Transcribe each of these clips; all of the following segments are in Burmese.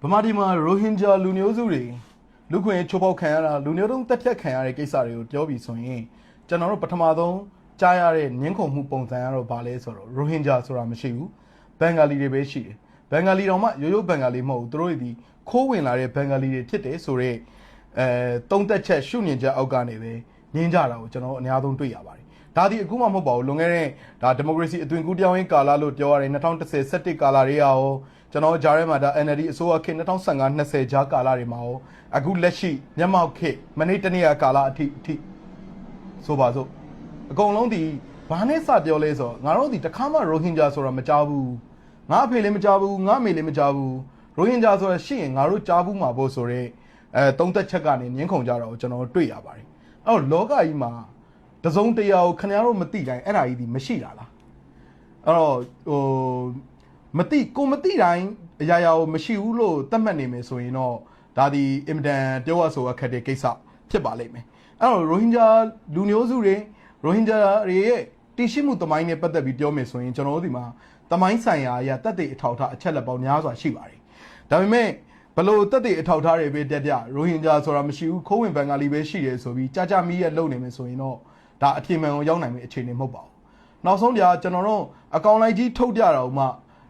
ဗမာပြည်မှာရိုဟင်ဂျာလူမျိုးစုတွေလူခွင့်ချိုးဖောက်ခံရတာလူမျိုးတုံးတက်ဖြတ်ခံရတဲ့ကိစ္စတွေကိုပြောပြီးဆိုရင်ကျွန်တော်တို့ပထမဆုံးကြားရတဲ့ညှင်းခုန်မှုပုံစံကတော့ဗာလဲဆိုတော့ရိုဟင်ဂျာဆိုတာမရှိဘူးဘင်္ဂါလီတွေပဲရှိတယ်ဘင်္ဂါလီတော်မှရိုးရိုးဘင်္ဂါလီမဟုတ်ဘူးသူတို့ဒီခိုးဝင်လာတဲ့ဘင်္ဂါလီတွေဖြစ်တယ်ဆိုတော့တုံးတက်ချက်ရှုမြင်ချက်အောက်ကနေပဲညင်းကြတာကိုကျွန်တော်အများဆုံးတွေ့ရပါတယ်ဒါဒီအခုမှမဟုတ်ပါဘူးလွန်ခဲ့တဲ့ဒါဒီမိုကရေစီအသွင်ကူးပြောင်းရေးကာလလို့ပြောရတယ်2010-17ကာလတွေရောကျွန်တော်ကြားထဲမှာဒါ NLD အစိုးရခေတ်2015-20ကြားကာလတွေမှာရောအခုလက်ရှိမျက်မှောက်ခေတ်မနေ့တနေ့ကာလအထိဆိုပါစို့အကုန်လုံးဒီဘာနဲ့စပြောလဲဆိုတော့ငါတို့ဒီတခါမှရိုဟင်ဂျာဆိုတာမကြားဘူးငါအဖေလည်းမကြားဘူးငါအမေလည်းမကြားဘူးရိုဟင်ဂျာဆိုတာရှိရင်ငါတို့ကြားဘူးမှာဖို့ဆိုတော့တုံးသက်ချက်ကနေညှင်းခုန်ကြတော့ကျွန်တော်တွေ့ရပါတယ်အဲ့တော့လောကကြီးမှာတစုံတရာကိုခင်ဗျားတို့မသိတိုင်းအဲ့ဒါကြီးဒီမရှိတာလားအဲ့တော့မသိတိုင်းအရာရာကိုမရှိဘူးလို့သတ်မှတ်နေမယ်ဆိုရင်တော့ဒါဒီအင်မတန်ပြောရဆိုအခက်တဲ့ကိစ္စဖြစ်ပါလိမ့်မယ်အဲ့တော့ရိုဟင်ဂျာလူမျိုးစုတွေရိုဟင်ဂျာတွေရဲ့တည်ရှိမှုတမိုင်းနဲ့ပတ်သက်ပြီးပြောမယ်ဆိုရင်ကျွန်တော်တို့ဒီမှာတမိုင်းဆိုင်ရာအရာတက်တဲ့အထောက်ထားအချက်လက်ပေါင်းများစွာရှိပါတယ်ဒါပေမဲ့ဘလို့တက်တဲ့အထောက်ထားတွေပဲတက်ပြရိုဟင်ဂျာဆိုတာမရှိဘူးခိုးဝင်ဘင်္ဂါလီပဲရှိတယ်ဆိုပြီးကြာမီးရဲ့လုံနေမယ်ဆိုရင်တော့ဒါအပြေမှန်ကိုရောက်နိုင်မယ့်အခြေအနေမဟုတ်ပါဘူးနောက်ဆုံးကြာကျွန်တော်တို့အကောင့်လိုက်ကြီးထုတ်ကြတာဥမ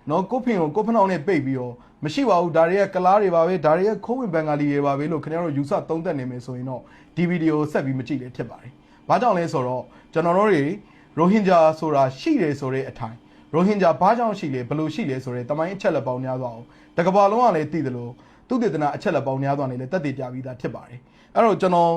ှနော်ကိုဖင်ကိုကိုဖနှောင်းနဲ့ပိတ်ပြီးတော့မရှိပါဘူးဒါတွေကကလားတွေပါပဲဒါတွေကခိုးဝင်ဘင်္ဂါလီတွေပါပဲလို့ခင်ဗျားတို့ယူဆသုံးသပ်နေမယ်ဆိုရင်တော့ဒီဗီဒီယိုဆက်ပြီးမကြည့်လည်းဖြစ်ပါတယ်ဘာကြောင့်လဲဆိုတော့ကျွန်တော်တို့တွေရိုဟင်ဂျာဆိုတာရှိတယ်ဆိုတဲ့အထိုင်ရိုဟင်ဂျာဘာကြောင့်ရှိလဲဘယ်လိုရှိလဲဆိုတဲ့တမိုင်းအချက်လက်ပေါင်းများစွာအောင်တကဘာလုံးကလည်းသိတယ်လို့သူတည်တနာအချက်လက်ပေါင်းများစွာနဲ့လည်းတက်တည်ပြပြီးသားဖြစ်ပါတယ်အဲ့တော့ကျွန်တော်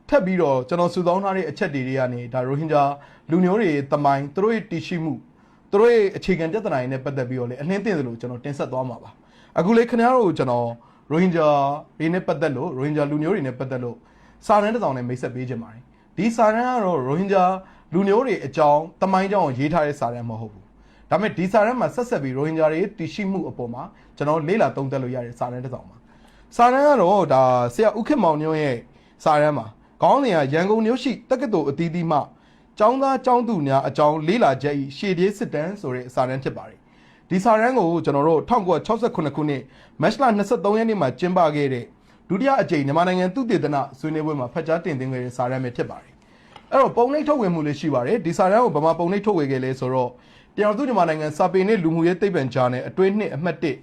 ထပ်ပြီးတော့ကျွန်တော်စုဆောင်းထားတဲ့အချက်တွေကနေဒါရိုဟင်ဂျာလူမျိုးတွေတမိုင်းသူတို့ရဲ့တည်ရှိမှုသူတို့ရဲ့အခြေခံပြဿနာတွေနဲ့ပတ်သက်ပြီးတော့လည်းအလင်းသိတယ်လို့ကျွန်တော်တင်ဆက်သွားမှာပါအခုလေခင်ဗျားတို့ကျွန်တော်ရိုဟင်ဂျာတွေနဲ့ပတ်သက်လို့ရိုဟင်ဂျာလူမျိုးတွေနဲ့ပတ်သက်လို့စာတမ်းတစ်စောင်နဲ့မိတ်ဆက်ပေးခြင်းပါတယ်ဒီစာတမ်းကတော့ရိုဟင်ဂျာလူမျိုးတွေအကြောင်းတမိုင်းကြောင်းကိုရေးထားတဲ့စာတမ်းမဟုတ်ဘူးဒါပေမဲ့ဒီစာတမ်းမှာဆက်ဆက်ပြီးရိုဟင်ဂျာတွေတည်ရှိမှုအပေါ်မှာကျွန်တော်လေ့လာသုံးသပ်လို့ရတဲ့စာတမ်းတစ်စောင်ပါစာတမ်းကတော့ဒါဆရာဦးခေတ်မောင်ညွန့်ရဲ့စာတမ်းမှာခေါင်းစဉ်ကရန်ကုန်မြို့ရှိတက္ကသိုလ်အသီးသီးမှကျောင်းသားကျောင်းသူများအကြောင်းလေ့လာချက်ဤရှေ့ပြေးစစ်တမ်းဆိုတဲ့စာတမ်းဖြစ်ပါတယ်ဒီစာတမ်းကိုကျွန်တော်တို့1968ခုနှစ်မတ်လ23ရက်နေ့မှာကျင်းပခဲ့တဲ့ဒုတိယအကြိမ်မြန်မာနိုင်ငံသုတေသနဆွေးနွေးပွဲမှာဖတ်ကြားတင်သွင်းခဲ့တဲ့စာတမ်းပဲဖြစ်ပါတယ်အဲ့တော့ပုံနှိပ်ထုတ်ဝေမှုလေးရှိပါတယ်ဒီစာတမ်းကိုဗမာပုံနှိပ်ထုတ်ဝေခဲ့လဲဆိုတော့တရားသူမြန်မာနိုင်ငံစာပေနဲ့လူမှုရေးသိပ္ပံဂျာနယ်အတွင်းနှစ်အမှတ်1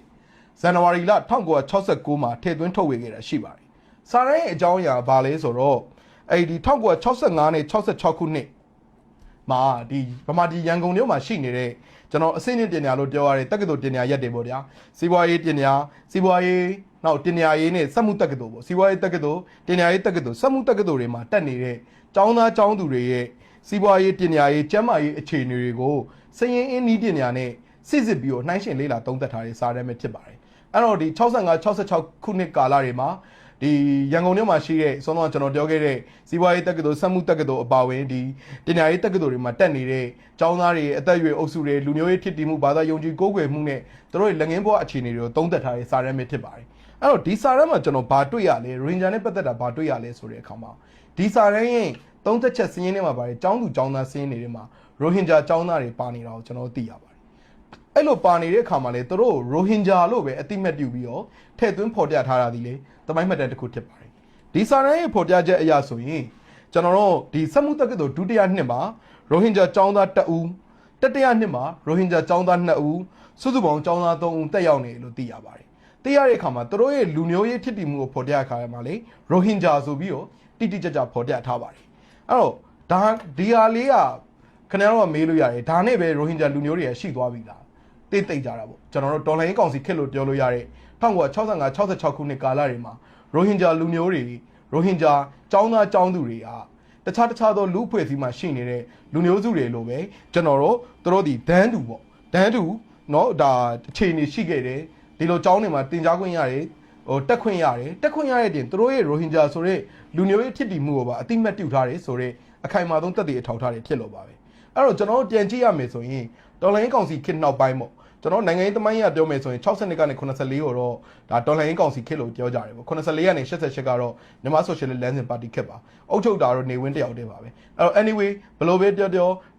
ဇန်နဝါရီလ1969မှာထည့်သွင်းထုတ်ဝေခဲ့တာရှိပါတယ်စာတမ်းရဲ့အကြောင်းအရာဘာလဲဆိုတော့အဲ့ဒီ1965နဲ့66ခုနှစ်မှာဒီဗမာပြည်ရန်ကုန်မြို့မှာရှိနေတဲ့ကျွန်တော်အစိမ့်နဲ့ပညာလို့ပြောရတဲ့တက္ကသိုလ်ပညာရက်တွေပေါ့ဗျာစီးပွားရေးပညာစီးပွားရေးနောက်ပညာရေးနဲ့စက်မှုတက္ကသိုလ်ပေါ့စီးပွားရေးတက္ကသိုလ်ပညာရေးတက္ကသိုလ်စက်မှုတက္ကသိုလ်တွေမှာတက်နေတဲ့ကျောင်းသားကျောင်းသူတွေရဲ့စီးပွားရေးပညာရေးကျန်းမာရေးအခြေအနေတွေကိုစည်ရင်အင်းနည်းပညာနဲ့စစ်စစ်ပြီးတော့နှိုင်းယှဉ်လေ့လာသုံးသပ်ထားတဲ့စာတမ်းပဲဖြစ်ပါတယ်အဲ့တော့ဒီ65-66ခုနှစ်ကာလတွေမှာဒီရန်ကုန်မြို့မှာရှိတဲ့ဆောင်းတော့ကျွန်တော်ပြောခဲ့တဲ့စီးပွားရေးတက္ကသိုလ်စက်မှုတက္ကသိုလ်အပါအဝင်ဒီပညာရေးတက္ကသိုလ်တွေမှာတက်နေတဲ့ကျောင်းသားတွေအသက်အရွယ်အုပ်စုတွေလူမျိုးရေးဖြစ်တည်မှုဘာသာယုံကြည်ကိုးကွယ်မှုနဲ့တို့ရဲ့လက်ငင်းဘဝအခြေအနေတွေကိုသုံးသပ်ထားတဲ့စာတမ်းပဲဖြစ်ပါတယ်အဲ့တော့ဒီစာတမ်းမှာကျွန်တော်ဘာတွေ့ရလဲရိုဟင်ဂျာနဲ့ပတ်သက်တာဘာတွေ့ရလဲဆိုတဲ့အခါမှာဒီစာတမ်းရဲ့သုံးသက်ချက်စည်းရင်းထဲမှာပါတယ်ကျောင်းသူကျောင်းသားစည်းရင်းတွေမှာရိုဟင်ဂျာကျောင်းသားတွေပါနေတာကိုကျွန်တော်သိရပါတယ်အဲ့လိုပါနေတဲ့အခါမှာလေတို့ရိုဟင်ဂျာလို့ပဲအတိမတ်ပြုပြီးတော့ထည့်သွင်းဖော်ပြထားတာဒီလေတမိုင်းမှတ်တမ်းတစ်ခုဖြစ်ပါတယ်ဒီစာတမ်းရဲ့ဖော်ပြချက်အရဆိုရင်ကျွန်တော်တို့ဒီစက်မှုတက္ကသိုလ်ဒုတိယနှစ်မှာရိုဟင်ဂျာကျောင်းသား1ဦးတတိယနှစ်မှာရိုဟင်ဂျာကျောင်းသား2ဦးစုစုပေါင်းကျောင်းသား3ဦးတက်ရောက်နေလို့သိရပါတယ်သိရတဲ့အခါမှာတို့ရဲ့လူမျိုးရေးဖြစ်တည်မှုကိုဖော်ပြခါရမှာလေရိုဟင်ဂျာဆိုပြီးတော့တိတိကျကျဖော်ပြထားပါတယ်အဲ့တော့ဒါဒီဟာလေးကခင်ဗျားတို့ကမေးလို့ရတယ်ဒါနဲ့ပဲရိုဟင်ဂျာလူမျိုးတွေရှိသွားပြီလားတိတ်ကြတာပေါ့ကျွန်တော်တို့တော်လိုင်းကောင်စီခက်လို့ပြောလို့ရတဲ့1965-66ခုနှစ်ကာလတွေမှာရိုဟင်ဂျာလူမျိုးတွေရိုဟင်ဂျာကျောင်းသားကျောင်းသူတွေကတခြားသောလူအဖွဲ့အစည်းမှာရှိနေတဲ့လူမျိုးစုတွေလိုပဲကျွန်တော်တို့ဒီဒန်းတူပေါ့ဒန်းတူเนาะဒါအခြေအနေရှိခဲ့တယ်ဒီလိုကျောင်းတွေမှာတင်ကြားခွင့်ရတယ်တက်ခွင့်ရတယ်တက်ခွင့်ရတဲ့တင်တို့ရဲ့ရိုဟင်ဂျာဆိုတဲ့လူမျိုးရေးဖြစ်တည်မှုကိုပါအတိမတ်ပြုထားတယ်ဆိုတဲ့အခိုင်အမာဆုံးသက်သေအထောက်ထားတွေဖြစ်လို့ပါပဲအဲ့တော့ကျွန်တော်တို့ပြန်ကြည့်ရမယ်ဆိုရင်တော်လိုင်းကောင်စီခေတ်နောက်ပိုင်းပေါ့ကျွန်တော်နိုင်ငံရေးသမိုင်းရပြောမယ်ဆိုရင်60နှစ်ကနေ84ကိုတော့ဒါတော်လှန်ရေးကောင်စီခေတ်လို့ပြောကြတယ်ပေါ့84ကနေ88ကတော့မြန်မာဆိုရှယ်လစ်လမ်းစဉ်ပါတီခေတ်ပါအုပ်ချုပ်တာတော့နေဝင်းတယောက်တည်းပါပဲအဲ့တော့ anyway ဘယ်လိုပဲပြော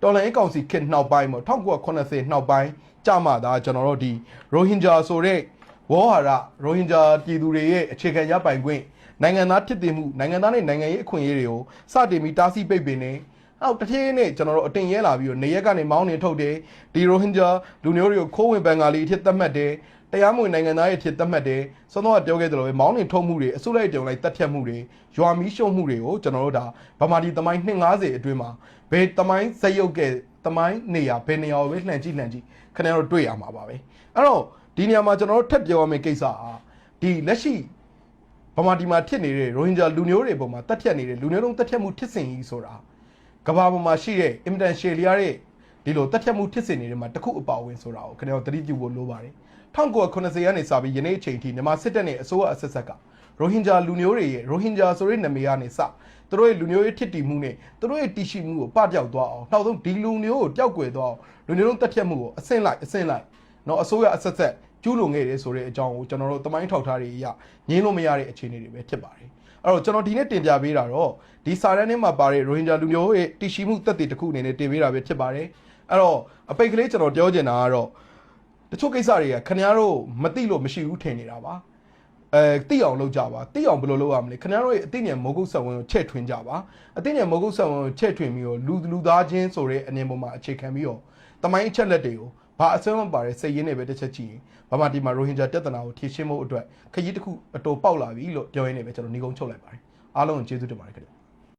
တော်လှန်ရေးကောင်စီခေတ်နောက်ပိုင်းပေါ့1980နောက်ပိုင်းကြမှာဒါကျွန်တော်တို့ဒီရိုဟင်ဂျာဆိုတဲ့ ဝေါ်ဟာရရိုဟင်ဂျာပြည်သူတွေရဲ့အခြေခံရပိုင်ခွင့်နိုင်ငံသားဖြစ်တည်မှုနိုင်ငံသားနဲ့နိုင်ငံရေးအခွင့်အရေးတွေကိုစတင်ပြီးတားဆီးပိတ်ပင်နေအောက်တစ်ထည်နဲ့ကျွန်တော်တို့အတင်ရဲလာပြီးတော့နေရက်ကနေမောင်းနေထုတ်တယ်ဒီရိုဟင်ဂျာလူမျိုးတွေကိုခိုးဝင်ဘင်္ဂါလီအဖြစ်သတ်မှတ်တယ်တရားမဝင်နိုင်ငံသားရဲ့အဖြစ်သတ်မှတ်တယ်စောစောကပြောခဲ့သလိုပဲမောင်းနေထုတ်မှုတွေအစုလိုက်တုံလိုက်တက်ဖြတ်မှုတွေရွာမီးရှုံမှုတွေကိုကျွန်တော်တို့ဒါဗမာပြည်သမိုင်း250အတွင်းမှာဘယ်သမိုင်းစက်ရုပ်ကဲသမိုင်းနေရာဘယ်နေရာကိုပဲလှန်ကြည့်ခဏတော့တွေ့ရမှာပါပဲအဲ့တော့ဒီနေရာမှာကျွန်တော်တို့ထပ်ပြောရမယ့်ကိစ္စဟာဒီလက်ရှိဗမာပြည်မှာဖြစ်နေတဲ့ရိုဟင်ဂျာလူမျိုးတွေပေါ်မှာတက်ဖြတ်နေတဲ့လူမျိုးတုံးတက်ဖြတ်မှုဖြစ်စဉ်ကြီးဆိုတာကဘာပေါ်မှာရှိတဲ့အင်မတန်ရှယ်လျားတဲ့ဒီလိုတက်ဖြတ်မှုဖြစ်စဉ်တွေမှာတစ်ခုအပါဝင်ဆိုတာကိုခင်ဗျားတို့သတိပြုဖို့လိုပါတယ်1980ကနေစပြီးယနေ့အချိန်ထိမြန်မာစစ်တပ်နဲ့အစိုးရအဆက်ဆက်ကရိုဟင်ဂျာလူမျိုးတွေရဲ့ရိုဟင်ဂျာဆိုတဲ့နာမည်ကနေစသူတို့ရဲ့လူမျိုးရေးထစ်တီမှုနဲ့သူတို့ရဲ့တည်ရှိမှုကိုပပျောက်သွားအောင်နောက်ဆုံးဒီလူမျိုးကိုပျောက်ကွယ်သွားအောင်လူမျိုးလုံးတက်ဖြတ်မှုကိုအဆင့်လိုက်နော်အစိုးရအဆက်ဆက်ကျူးလွန်ခဲ့တယ်ဆိုတဲ့အကြောင်းကိုကျွန်တော်တို့တမိုင်းထောက်ထားတွေအရငင်းလို့မရတဲ့အခြေအနေတွေပဲဖြစ်ပါတယ်အဲ့တော့ကျွန်တော်ဒီနေ့တင်ပြပေးတာတော့ဒီစာတန်းထဲမှာပါတဲ့ရိုဟင်ဂျာလူမျိုးရဲ့တည်ရှိမှုတက်တည်တစ်ခုအနေနဲ့တင်ပေးတာပဲဖြစ်ပါတယ်အဲ့တော့အပိတ်ကလေးကျွန်တော်ပြောချင်တာကတော့တချို့ကိစ္စတွေကခင်ဗျားတို့မသိလို့မရှိဘူးထင်နေတာပါသိအောင်လုပ်ကြပါသိအောင်ဘယ်လိုလုပ်ရမလဲခင်ဗျားတို့ရဲ့အသိဉာဏ်မုတ်ကုတ်ဆက်ဝင်ကိုချဲ့ထွင်းကြပါအသိဉာဏ်မုတ်ကုတ်ဆက်ဝင်ကိုချဲ့ထွင်းပြီးတော့လူသားချင်းဆိုတဲ့အနေပေါ်မှာအခြေခံပြီးတော့တမိုင်းအချက်လက်တွေကိုဘာအစွမ်းမပါတဲ့စိတ်ရင်းတွေပဲတစ်ချက်ကြည့်ရင်ဘာမှဒီမှာရိုဟင်ဂျာပြဿနာကိုဖြေရှင်းဖို့အတွက်ခရီးတစ်ခုအတော်ပေါက်လာပြီလို့ပြောရင်းနဲ့ပဲကျွန်တော်ညီကုန်းချုပ်လိုက်ပါတယ်အားလုံးကိုကျေးဇူးတင်ပါတယ်ခင်ဗျ